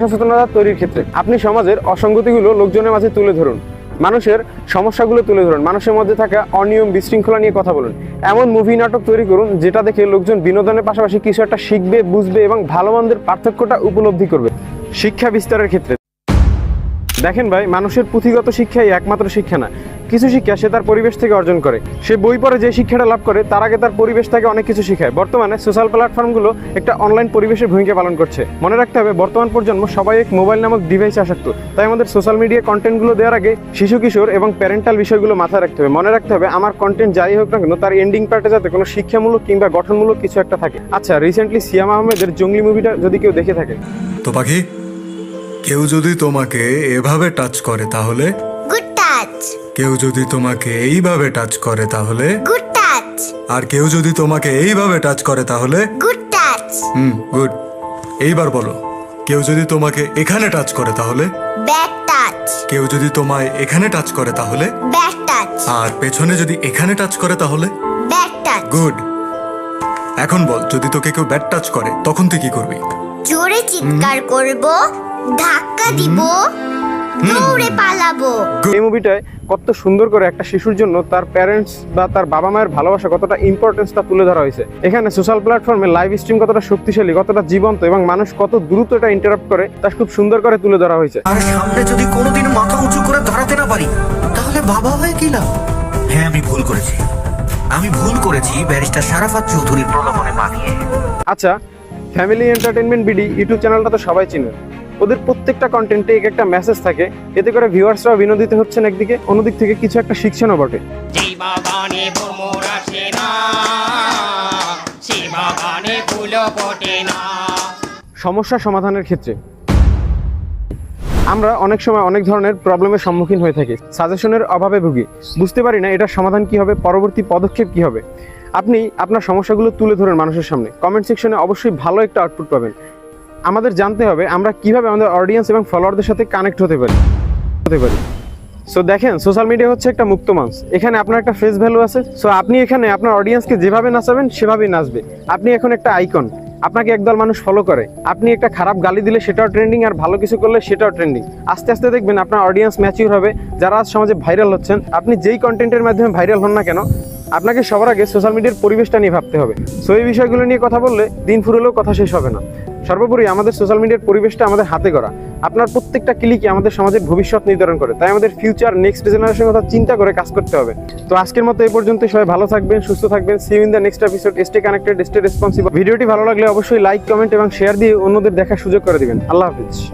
শিক্ষা সচেতনতা তৈরির ক্ষেত্রে আপনি সমাজের অসঙ্গতিগুলো লোকজনের মাঝে তুলে ধরুন, মানুষের সমস্যাগুলো তুলে ধরুন, মানুষের মধ্যে থাকা অনিয়ম বিশৃঙ্খলা নিয়ে কথা বলুন। এমন মুভি নাটক তৈরি করুন যেটা দেখে লোকজন বিনোদনের পাশাপাশি কিছু একটা শিখবে, বুঝবে এবং ভালো মন্দের পার্থক্যটা উপলব্ধি করবে। শিক্ষা বিস্তারের ক্ষেত্রে দেখেন ভাই, মানুষের পুঁথিগত শিক্ষাই একমাত্র শিক্ষা না। কিছু শিক্ষা সে তার পরিবেশ থেকে অর্জন করে। সে বই পড়ে যে শিক্ষাটা লাভ করে তার আগে তার পরিবেশ থেকে অনেক কিছু শিখায়। বর্তমানে সোশ্যাল প্ল্যাটফর্মগুলো একটা অনলাইন পরিবেশের ভূমিকা পালন করছে। মনে রাখতে হবে, বর্তমান প্রজন্ম সবাই এক মোবাইল নামক ডিভাইসে আসক্ত। তাই আমাদের সোশ্যাল মিডিয়া কন্টেন্টগুলো দেওয়ার আগে শিশু কিশোর এবং প্যারেন্টাল বিষয়গুলো মাথায় রাখতে হবে। মনে রাখতে হবে, আমার কন্টেন্ট যাই হোক না কেন তার এন্ডিং পার্টে যাতে কোনো শিক্ষামূলক কিংবা গঠনমূলক কিছু একটা থাকে। আচ্ছা, রিসেন্টলি সিয়াম আহমেদের জঙ্গলি মুভিটা যদি কেউ দেখে থাকে, তো পাখি, কেউ যদি তোমাকে এভাবে টাচ করে তাহলে গুড টাচ, কেউ যদি তোমাকে এইভাবে টাচ করে তাহলে গুড টাচ, আর কেউ যদি তোমাকে এইভাবে টাচ করে তাহলে গুড টাচ, গুড। এইবার বলো, কেউ যদি তোমাকে এখানে টাচ করে তাহলে, ব্যাড টাচ, কেউ যদি তোমায় এখানে টাচ করে তাহলে, ব্যাড টাচ, আর পেছনে যদি এখানে টাচ করে তাহলে, ব্যাড টাচ। গুড। এখন বল, যদি তোকে কেউ ব্যাড টাচ করে তখন তুই কি করবি? জোরে চিৎকার করব, ধাক্কা দিব, দৌড়ে পালাবো। এই মুভিটায় কত সুন্দর করে একটা শিশুর জন্য তার প্যারেন্টস বা তার বাবা মায়ের ভালোবাসা কতটা ইম্পর্টেন্স তা তুলে ধরা হয়েছে। এখানে সোশ্যাল প্ল্যাটফর্মে লাইভ স্ট্রিম কতটা শক্তিশালী, কতটা জীবন্ত এবং মানুষ কত দ্রুত এটা ইন্টারাপ্ট করে তা খুব সুন্দর করে তুলে ধরা হয়েছে। আর সামনে যদি কোনোদিন মাথা উঁচু করে দাঁড়াতে না পারি তাহলে বাবা হয়ে কি লাভ? হ্যাঁ, আমি ভুল করেছি ব্যারিস্টার শারাফাত চৌধুরীর প্রলোভনে বানিয়ে। আচ্ছা, ফ্যামিলি এন্টারটেইনমেন্ট বিডি ইউটিউব চ্যানেলটা তো সবাই চিনে। ওদের প্রত্যেকটা কন্টেন্টে এক একটা মেসেজ থাকে, এতে করে ভিউয়ার্সরাও বিনোদিত হচ্ছেন একদিকে, অন্যদিক থেকে কিছু একটা শিখছেনও বটে। যে বাগানে ভ্রমর আসে না, সে বাগানে ফুল ফোটে না। সমস্যা সমাধানের ক্ষেত্রে আমরা অনেক সময় অনেক ধরনের প্রবলেমের সম্মুখীন হয়ে থাকি, সাজেশনের অভাবে ভুগি, বুঝতে পারি না এটার সমাধান কি হবে, পরবর্তী পদক্ষেপ কি হবে। আপনি আপনার সমস্যাগুলো তুলে ধরুন মানুষের সামনে, কমেন্ট সেকশনে অবশ্যই ভালো একটা আউটপুট পাবেন। আমাদের জানতে হবে আমরা কিভাবে আমাদের অডিয়েন্স এবং ফলোয়ারদের সাথে কানেক্ট হতে পারি। সো দেখেন, সোশ্যাল মিডিয়া হচ্ছে একটা মুক্ত মঞ্চ। এখানে আপনার একটা ফেস ভ্যালু আছে। সো আপনি এখানে আপনার অডিয়েন্সকে যেভাবে নাচাবেন সেভাবেই নাচবে। আপনি এখন একটা আইকন, আপনাকে একদল মানুষ ফলো করে। আপনি একটা খারাপ গালি দিলে সেটাও ট্রেন্ডিং, আর ভালো কিছু করলে সেটাও ট্রেন্ডিং। আস্তে আস্তে দেখবেন আপনার অডিয়েন্স ম্যাচিউর হবে। যারা আজ সমাজে ভাইরাল হচ্ছেন, আপনি যেই কন্টেন্টের মাধ্যমে ভাইরাল হন না কেন, আপনাকে সবার আগে সোশ্যাল মিডিয়ার পরিবেশটা নিয়ে ভাবতে হবে। সো এই বিষয়গুলো নিয়ে কথা বললে দিন ফুরলেও কথা শেষ হবে না। সর্বোপরি আমাদের সোশ্যাল মিডিয়ার পরিবেশটা আমাদের হাতে করা। আপনার প্রত্যেকটা ক্লিকই আমাদের সমাজের ভবিষ্যৎ নির্ধারণ করে। তাই আমাদের ফিউচার, নেক্সট জেনারেশনের কথা চিন্তা করে কাজ করতে হবে। তো আজকের মতো এই পর্যন্ত। সবাই ভালো থাকবেন, সুস্থ থাকবেন। See you in the next episode. Stay connected, stay responsible. ভিডিওটি ভালো লাগলে অবশ্যই লাইক, কমেন্ট এবং শেয়ার দিয়ে অন্যদের দেখার সুযোগ করে দিবেন। আল্লাহ হাফিজ।